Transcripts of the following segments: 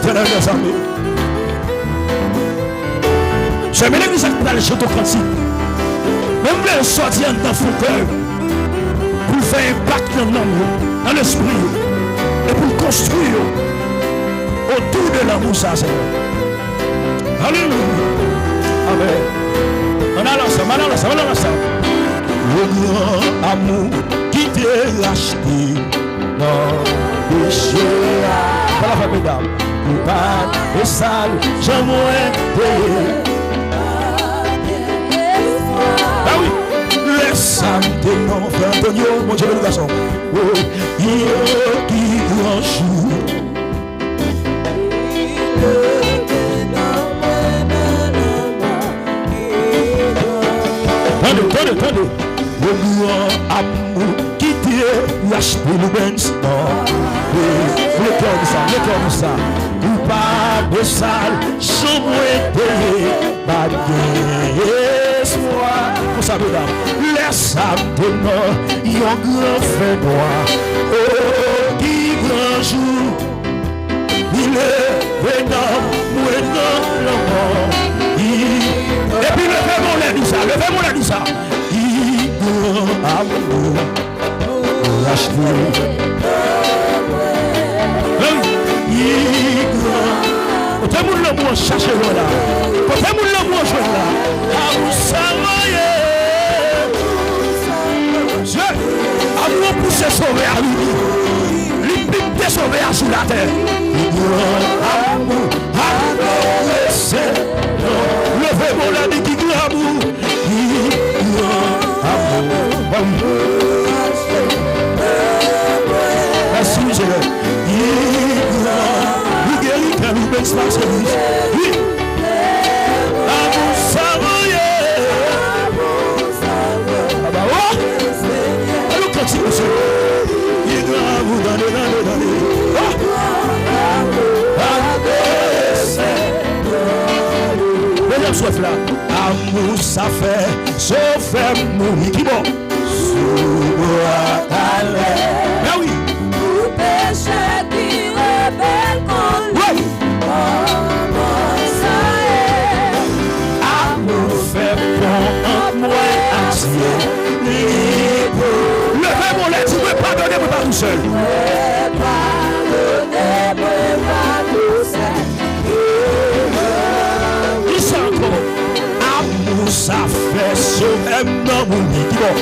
l'éternel des armées. J'aime l'église qui a le château classique. Même les sortir dans son cœur pour faire impact dans l'esprit et pour construire autour de l'amour, ça, Seigneur. Alléluia. Amen. On a l'ensemble, on a l'ensemble, on a l'ensemble. Le grand amour qui t'est racheté dans le péché. Pas la femme, mesdames. Coupable et sale, j'aimerais payer. Ah oui, laisse tes noms, frère Antonio, mon Dieu, le garçon. Oh, il qui grand jour. Attendez. Le grand amour qui t'est racheté le Benz. Le cœur de ça. Coupable de sale, j'aimerais payer. Espoir, vous savez là, laisse à tes morts, il y a un grand fait noir. Oh, qui grand jour, il est vénant, le mort. Et puis levez-moi la dit ça. Il grand amour, lâche-le. Il grand. Quand tout le monde cherche là, quand tout le monde joue là, à vous savoir, Dieu, à vous pousser sauver à lui, l'impiété sauver à sous la terre. Amour, levez-moi la vie qui grand amour, merci Seigneur. Oui, amour ça fait, sauf mourir qui bon. Ben oui. Pour péché qui rebelle contre lui. Amour fait bon en moi entier. Levez-moi les tu veux pardonner-moi pas tout seul. Pardonnez-moi pas tout seul. Ça fait sauver mon monde qui bon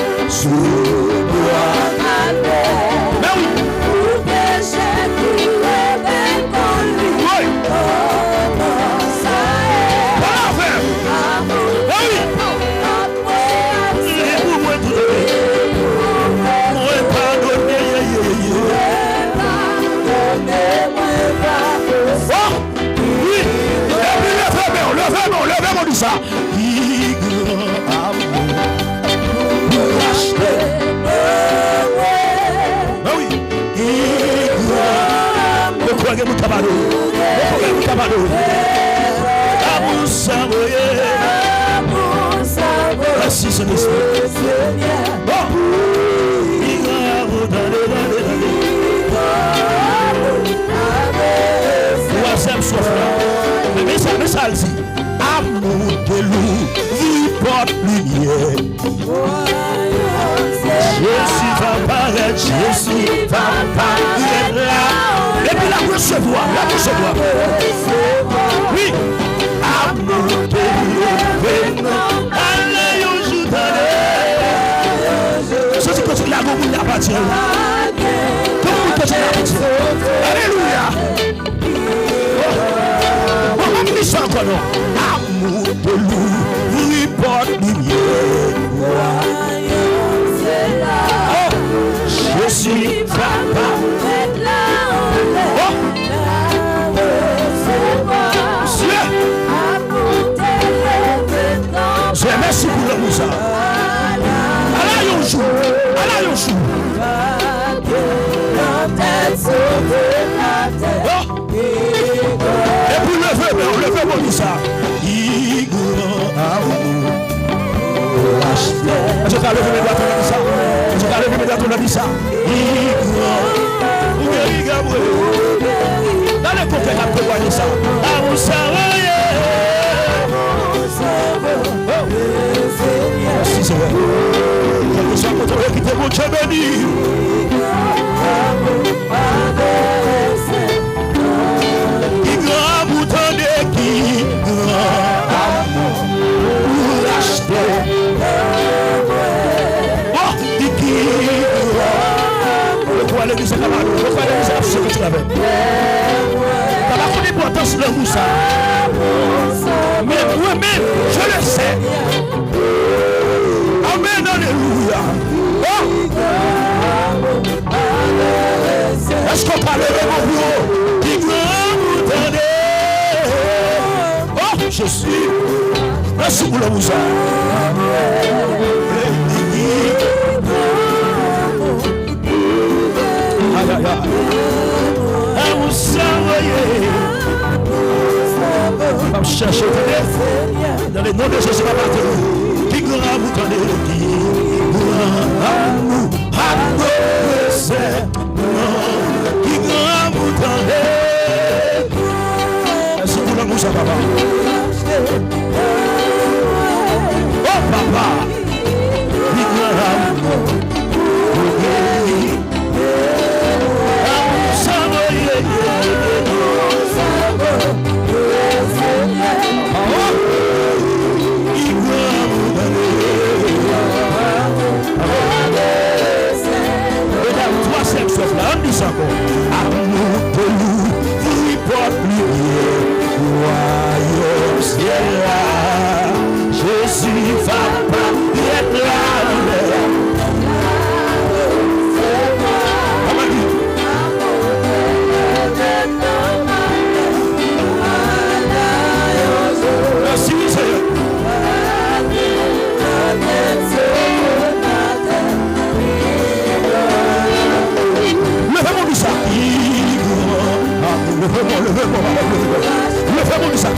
mais oui pour péché qui rebelle contre lui. Oui. Comment ça est? Voilà frère. Oui. Pour moi tout moi pardonner Pardonnez-moi pas tout seul. Oui. Et puis levez-moi dit ça. Merci Seigneur. Bon. Troisième souffle. Mais ça le dit. Amour de loup, vie porte lumière. Jésus va paraître, Jésus va paraître là. Et puis la recevoir. Oui. Amour de loup, allez au jour d'année. Ça c'est quand il a beaucoup d'appartient. Comment peut-il appartient? Alléluia. On va me dire ça encore non. Amour de loup, lui porte lumière. Jésus va paraître là. Merci pour le Moussa. Allez, on joue. Et puis levez mon Moussa. Je vais lever mes doigts, on a dit ça. Dans le côté, on a prévoyé ça. Quel que soit votre qui te mon Dieu béni. Qui grand bouton de qui grand pour l'acheter. Oh, qui le quoi l'église camarade, le quoi l'église a ce que tu l'avais. T'as pas connu l'importance de Moussa. Mais moi-même, je le sais. Amen, alléluia. Oh! Est-ce qu'on parle de mon bureau? Qui grand vous oh, je suis. Merci pour le Moussa. Aïe, aïe, aïe. Un Moussa, voyez. On va chercher dans le nom de Jésus, va partir. Qui grand vous tenez qui grand qui grand vous tenez. Merci pour l'amour, ça papa. Oh papa, qui grand amour de nous, vous porte lumière, royaume ciel là, Jésus va pas être là. Merci Seigneur. Levez-moi du sac. Levez-moi du sac.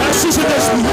Merci Saint-Esprit.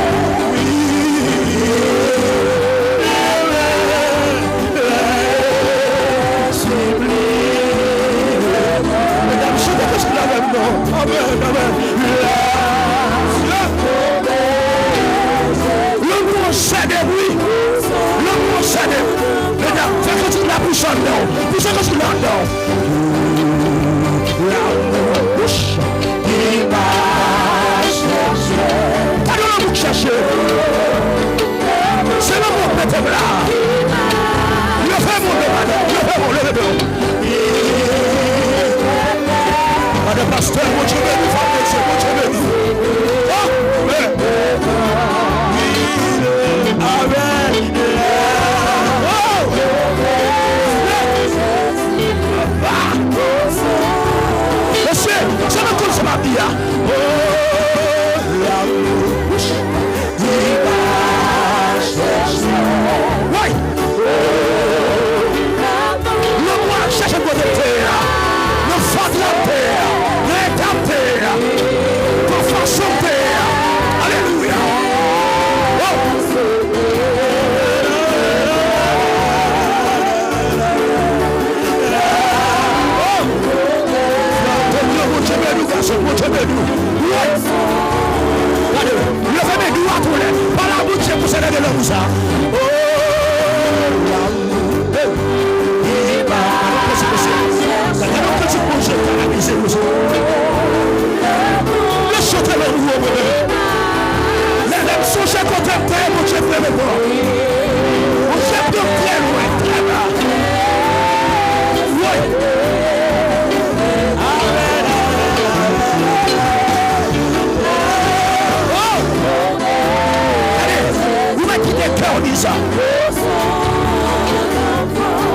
dit ça.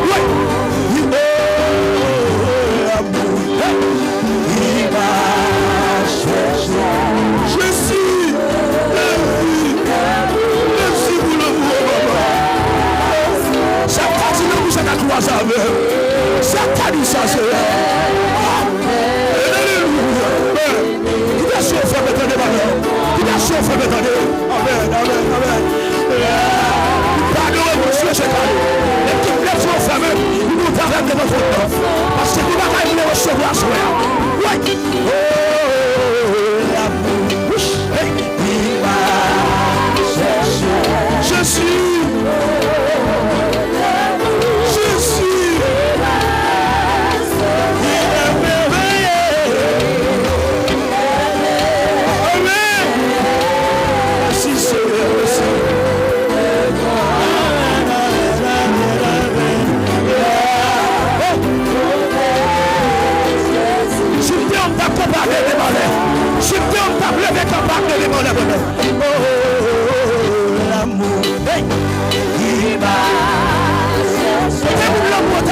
Oui. Il m'a cherché. Je suis merci pour le mot. Ça continue pour cette croisade. Ça t'a dit ça, c'est il a chauffé maintenant des valeurs. Il a chauffé maintenant des. Amen, amen, amen. Pardon, monsieur, c'est calme. Les petites places sont fermées. Nous nous travaillons de votre temps. Parce que nous n'avons pas recevoir ce soir. Oui. Oh, l'amour. Il m'a cherché. Je suis. L'amour, il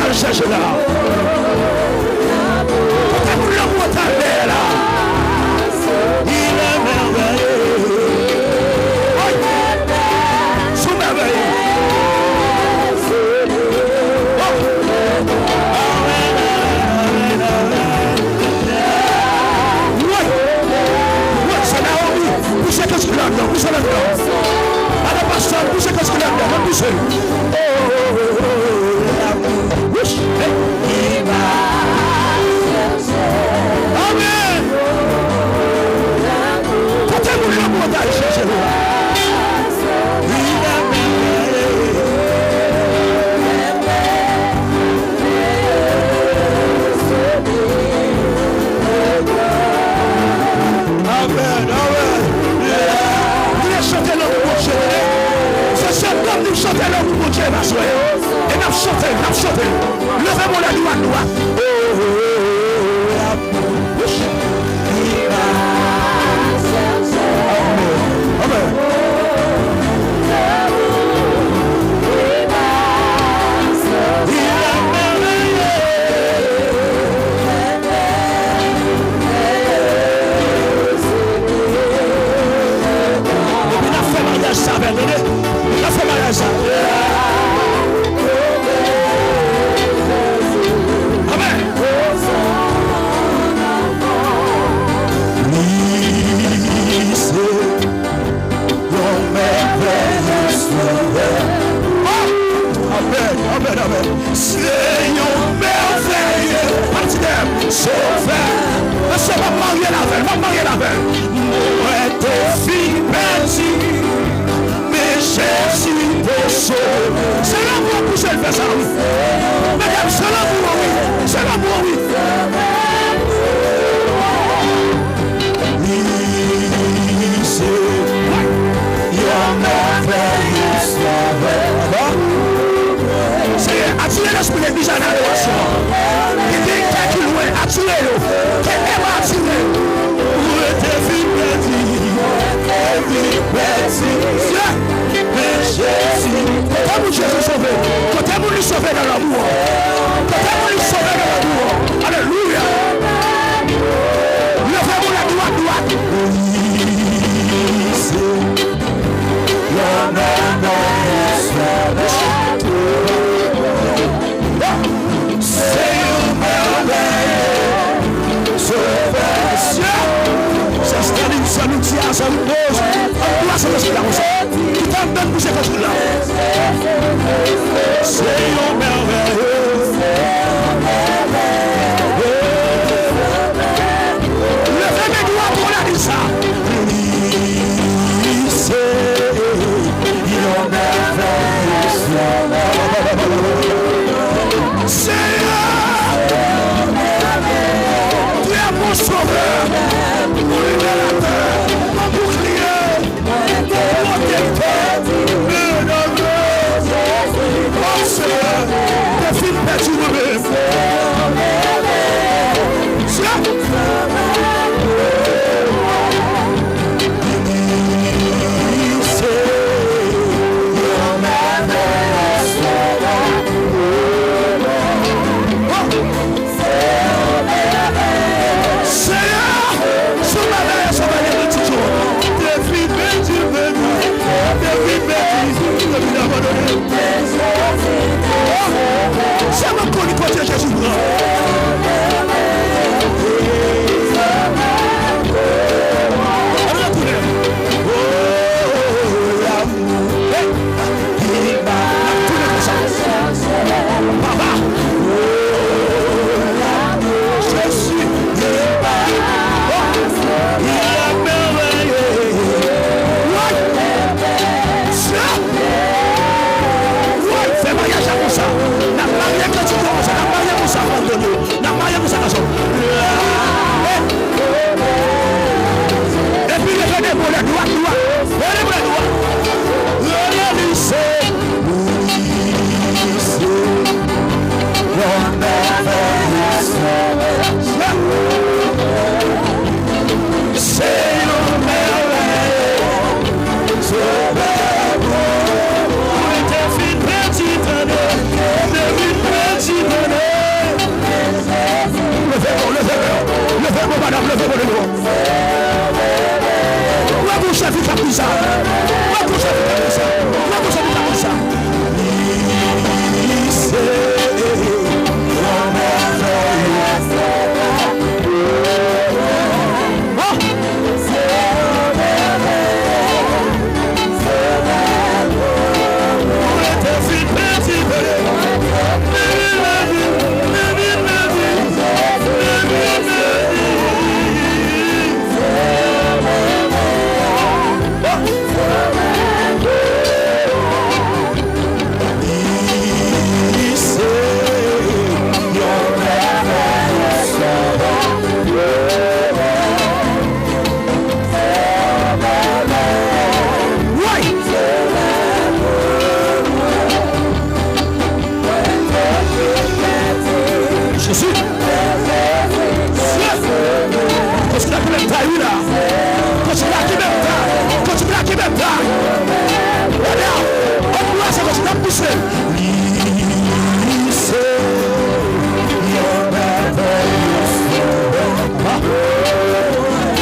m'a cherché là. L'amour là. Il est merveilleux. Sous merveilleux. Poussez qu'est-ce qu'il a dedans, poussez là-dedans. Allez, pasteur, poussez qu'est-ce qu'il a dedans, poussez. Oh, l'amour, il m'a cherché. Amen. Quand est-ce que l'amour t'a cherché? Il est Amen, amen. Chantez l'homme pour Dieu. C'est ce comme nous chantons l'homme pour Dieu, ma soeur. Et nous chantons. Levez-moi la droite. Amen. Il a fait mariage. Amen. Amen. C'est un merveilleux parti d'air. Sauveur. Mais c'est pas marier la veille. Moi, t'es fille belle. Jésus te sauve. C'est l'amour pour celle qui fait ça, oui. Mesdames, c'est l'amour, oui. C'est l'amour, oui. C'est attirer l'esprit de l'église en adoration. Il dit qu'il est loin, attirez-le. Qu'il est attiré. Où était Jésus sauvé. Quand est-ce que sauvé dans l'amour? Alléluia. Levez-vous la droite. C'est un merveilleux sauveur. Ça nous tient, ça nous pose. On doit se laisser la rose. Qui t'emmène pour ces choses-là? C'est un merveilleux. Levez mes doigts pour la dire ça. C'est un merveilleux. C'est tu es mon sauveur. Mon libérateur, mon bouclier, mon protecteur, mon Seigneur, tes filles perdues nous-mêmes.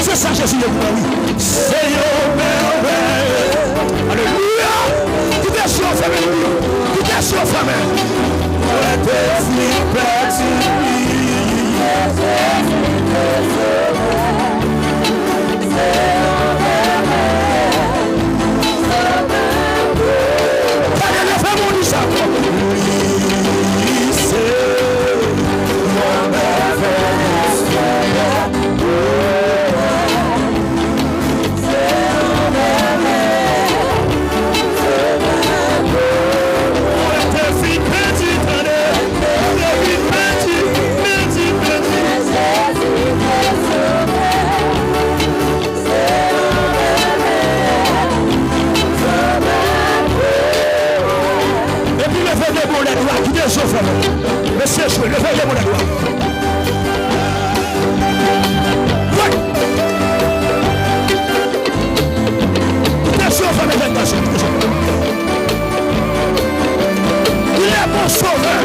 C'est ça, Jésus, oui. Seigneur merveilleux. Alléluia. Tout est sur famille. Tout est sur famille. Monsieur, je levez les mots de gloire. Oui. Attention, femme et attention. Il est mon sauveur,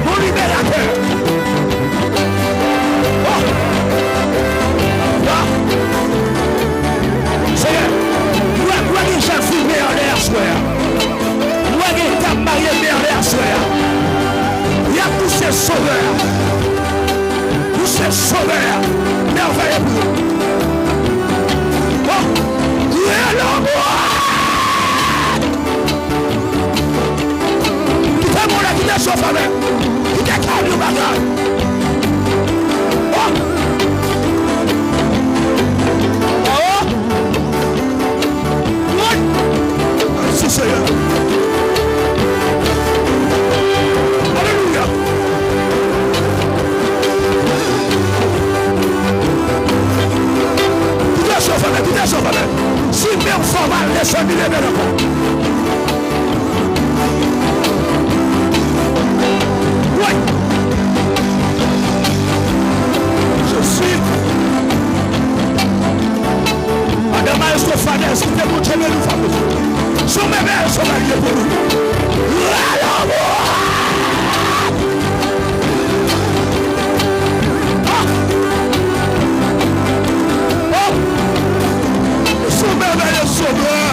mon libérateur. Oh. Oh. Seigneur, moi qui j'ai filmé en l'air, soir. Moi qui t'ai marié en l'air, soir. Il y a tous ces sauveurs, merveilleux. Oh, il est l'amour. Qui t'a mon qui t'a chauffé, qui t'a calmé au bagage. Oh, oh, oui, c'est Seigneur. Si même formal, laissez-moi les mêmes encore. Oui. Je suis Madame Maestro Fadès, qui est mon Dieu, nous fameux. Sont mes mères, sont mariés pour nous. Merveilleux sauveur.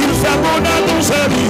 Il fait mon annonce à lui.